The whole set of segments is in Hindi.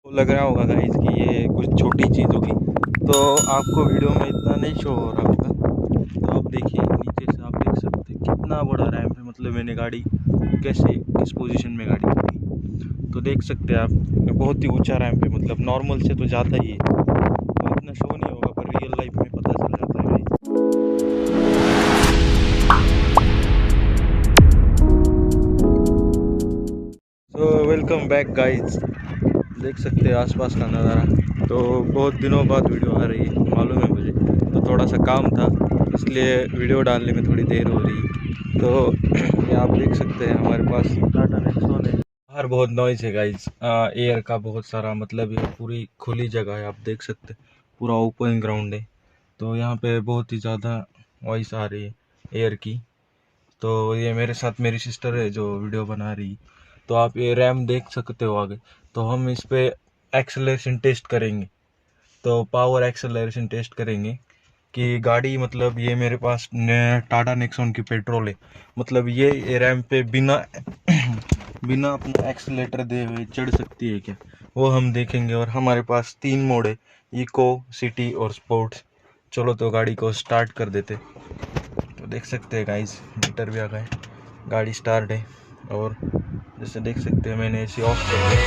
लग रहा होगा गाइस कि ये कुछ छोटी चीज़ होगी, तो आपको वीडियो में इतना नहीं शो हो रहा होगा। तो आप देखिए नीचे से, आप देख सकते हैं कितना बड़ा रैंप है। मतलब मैंने गाड़ी कैसे किस पोजीशन में गाड़ी रखी, तो देख सकते हैं आप, बहुत ही ऊंचा रैंप है। मतलब नॉर्मल से तो ज़्यादा ही है, तो इतना शो नहीं होगा पर रियल लाइफ में पता चल जाता है गाइस। तो वेलकम बैक गाइस, देख सकते हैं आसपास का नज़ारा। तो बहुत दिनों बाद वीडियो आ रही है, मालूम है मुझे, तो थोड़ा सा काम था इसलिए वीडियो डालने में थोड़ी देर हो रही है। तो ये आप देख सकते हैं हमारे पास टाटा नेक्सॉन है। बाहर बहुत नॉइज़ है गाइस, एयर का बहुत सारा। मतलब ये पूरी खुली जगह है, आप देख सकते हैं पूरा ओपन ग्राउंड है। तो यहाँ पे बहुत ही ज़्यादा वॉइस आ रही है एयर की। तो ये मेरे साथ मेरी सिस्टर है जो वीडियो बना रही। तो आप ये रैम देख सकते हो आगे। तो हम इस पे एक्सेलरेशन टेस्ट करेंगे, तो पावर एक्सेलरेशन टेस्ट करेंगे कि गाड़ी, मतलब ये मेरे पास टाटा नेक्सॉन की पेट्रोल है। मतलब ये रैम पे बिना बिना अपना एक्सेलेटर दे हुए चढ़ सकती है क्या, वो हम देखेंगे। और हमारे पास 3 मोड है, इको, सिटी और स्पोर्ट्स। चलो तो गाड़ी को स्टार्ट कर देते। तो देख सकते हैं गाइस मीटर भी आ गए, गाड़ी स्टार्ट है। और जैसे देख सकते हैं मैंने एसी ऑफ कर दिया।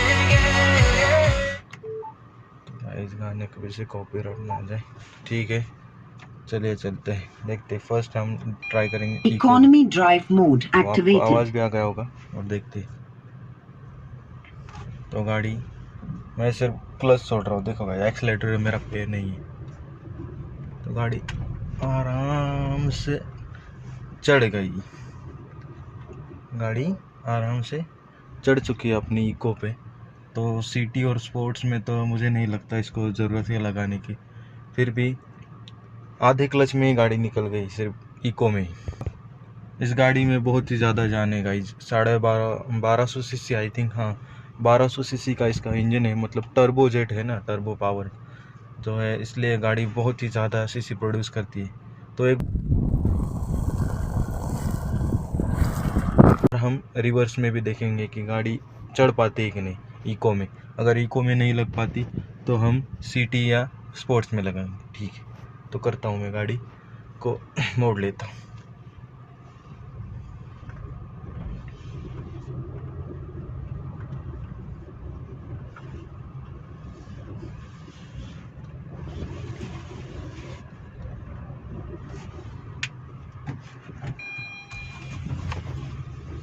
तो इस गाने को वैसे कॉपीराइट ना आ जाए, ठीक है। चलिए चलते हैं, देखते हैं। फर्स्ट हम ट्राई करेंगे इकोनॉमी ड्राइव मोड तो आपको एक्टिवेटेड। आवाज़ भी आ गया होगा। और देखते हैं। तो गाड़ी, मैं सिर्फ क्लच छोड़ रहा हूँ, देखो भाई एक्सीलेटर मेरा पैर नहीं है। तो गाड़ी आराम से चढ़ गई, गाड़ी आराम से चढ़ चुकी है अपनी इको पे। तो सिटी और स्पोर्ट्स में तो मुझे नहीं लगता इसको ज़रूरत है लगाने की। फिर भी आधे क्लच में ही गाड़ी निकल गई, सिर्फ इको में ही। इस गाड़ी में बहुत ही ज़्यादा जान है गाइज, 1250 सीसी आई थिंक, हाँ 1200 सीसी का इसका इंजन है। मतलब टर्बो जेट है ना, टर्बो पावर जो है, इसलिए गाड़ी बहुत ही ज़्यादा सीसी प्रोड्यूस करती है। तो एक हम रिवर्स में भी देखेंगे कि गाड़ी चढ़ पाती है कि नहीं इको में। अगर इको में नहीं लग पाती तो हम सिटी या स्पोर्ट्स में लगाएंगे, ठीक है। तो करता हूँ, मैं गाड़ी को मोड़ लेता हूँ।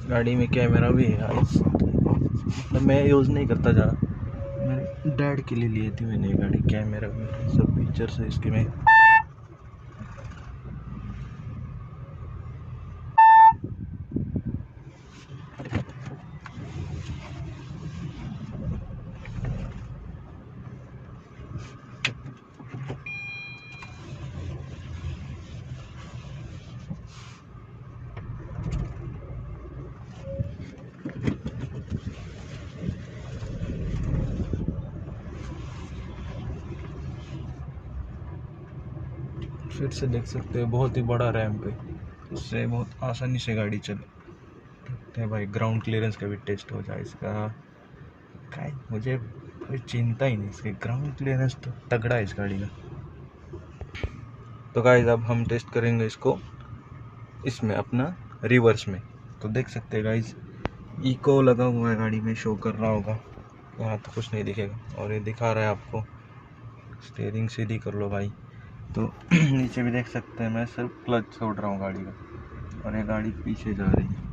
गाड़ी में कैमरा भी है गाइस, मतलब मैं यूज़ नहीं करता ज़्यादा, मेरे डैड के लिए ली थी मैंने गाड़ी। कैमरा में सब फीचर्स है इसके में। फिर से देख सकते हो बहुत ही बड़ा रैंप है, उससे बहुत आसानी से गाड़ी चल सकते हैं भाई। ग्राउंड क्लियरेंस का भी टेस्ट हो जाए इसका। काय मुझे कोई चिंता ही नहीं, इसके ग्राउंड क्लियरेंस तो तगड़ा है इस गाड़ी का। तो गाइस अब हम टेस्ट करेंगे इसको इसमें अपना रिवर्स में। तो देख सकते हैं गाइस इको लगा हुआ है गाड़ी में, शो कर रहा होगा। यहाँ तो कुछ नहीं दिखेगा, और ये दिखा रहा है आपको। स्टीयरिंग सीधी कर लो भाई। तो नीचे भी देख सकते हैं, मैं सिर्फ क्लच छोड़ रहा हूँ गाड़ी का, और ये गाड़ी पीछे जा रही है।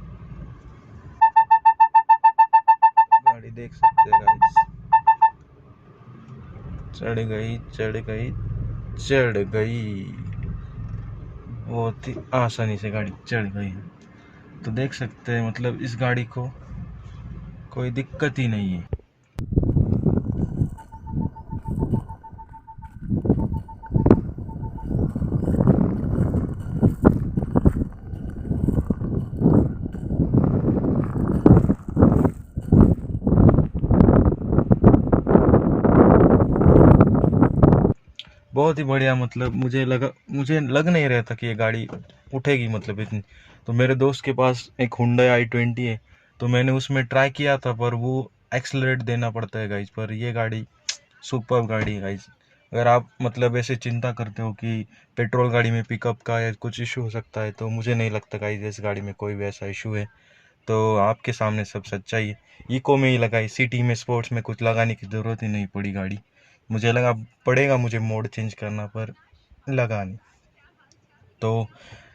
गाड़ी देख सकते हैं गाइस, चढ़ गई चढ़ गई चढ़ गई, बहुत ही आसानी से गाड़ी चढ़ गई है। तो देख सकते हैं मतलब इस गाड़ी को कोई दिक्कत ही नहीं है। बहुत ही बढ़िया। मतलब मुझे लग नहीं रहा था कि ये गाड़ी उठेगी, मतलब इतनी। तो मेरे दोस्त के पास एक Hyundai i20 है, तो मैंने उसमें ट्राई किया था, पर वो एक्सलरेट देना पड़ता है गाइज, पर ये गाड़ी सुपर्ब गाड़ी है गाइज। अगर आप मतलब ऐसे चिंता करते हो कि पेट्रोल गाड़ी में पिकअप का या कुछ इशू हो सकता है, तो मुझे नहीं लगता गाइज इस गाड़ी में कोई भी ऐसा इशू है। तो आपके सामने सब सच्चाई है। इको में ही लगाई, सिटी में स्पोर्ट्स में कुछ लगाने की ज़रूरत ही नहीं पड़ी गाड़ी। मुझे लगा पड़ेगा मुझे मोड चेंज करना, पर लगा नहीं। तो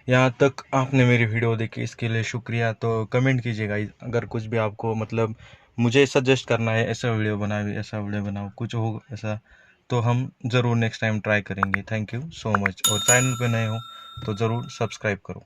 यहाँ तक आपने मेरी वीडियो देखी, इसके लिए शुक्रिया। तो कमेंट कीजिएगा अगर कुछ भी आपको मतलब मुझे सजेस्ट करना है, ऐसा वीडियो बनाओ, ऐसा वीडियो बनाओ, कुछ हो ऐसा, तो हम ज़रूर नेक्स्ट टाइम ट्राई करेंगे। Thank you so much. और चैनल पे नए हो तो ज़रूर सब्सक्राइब करो।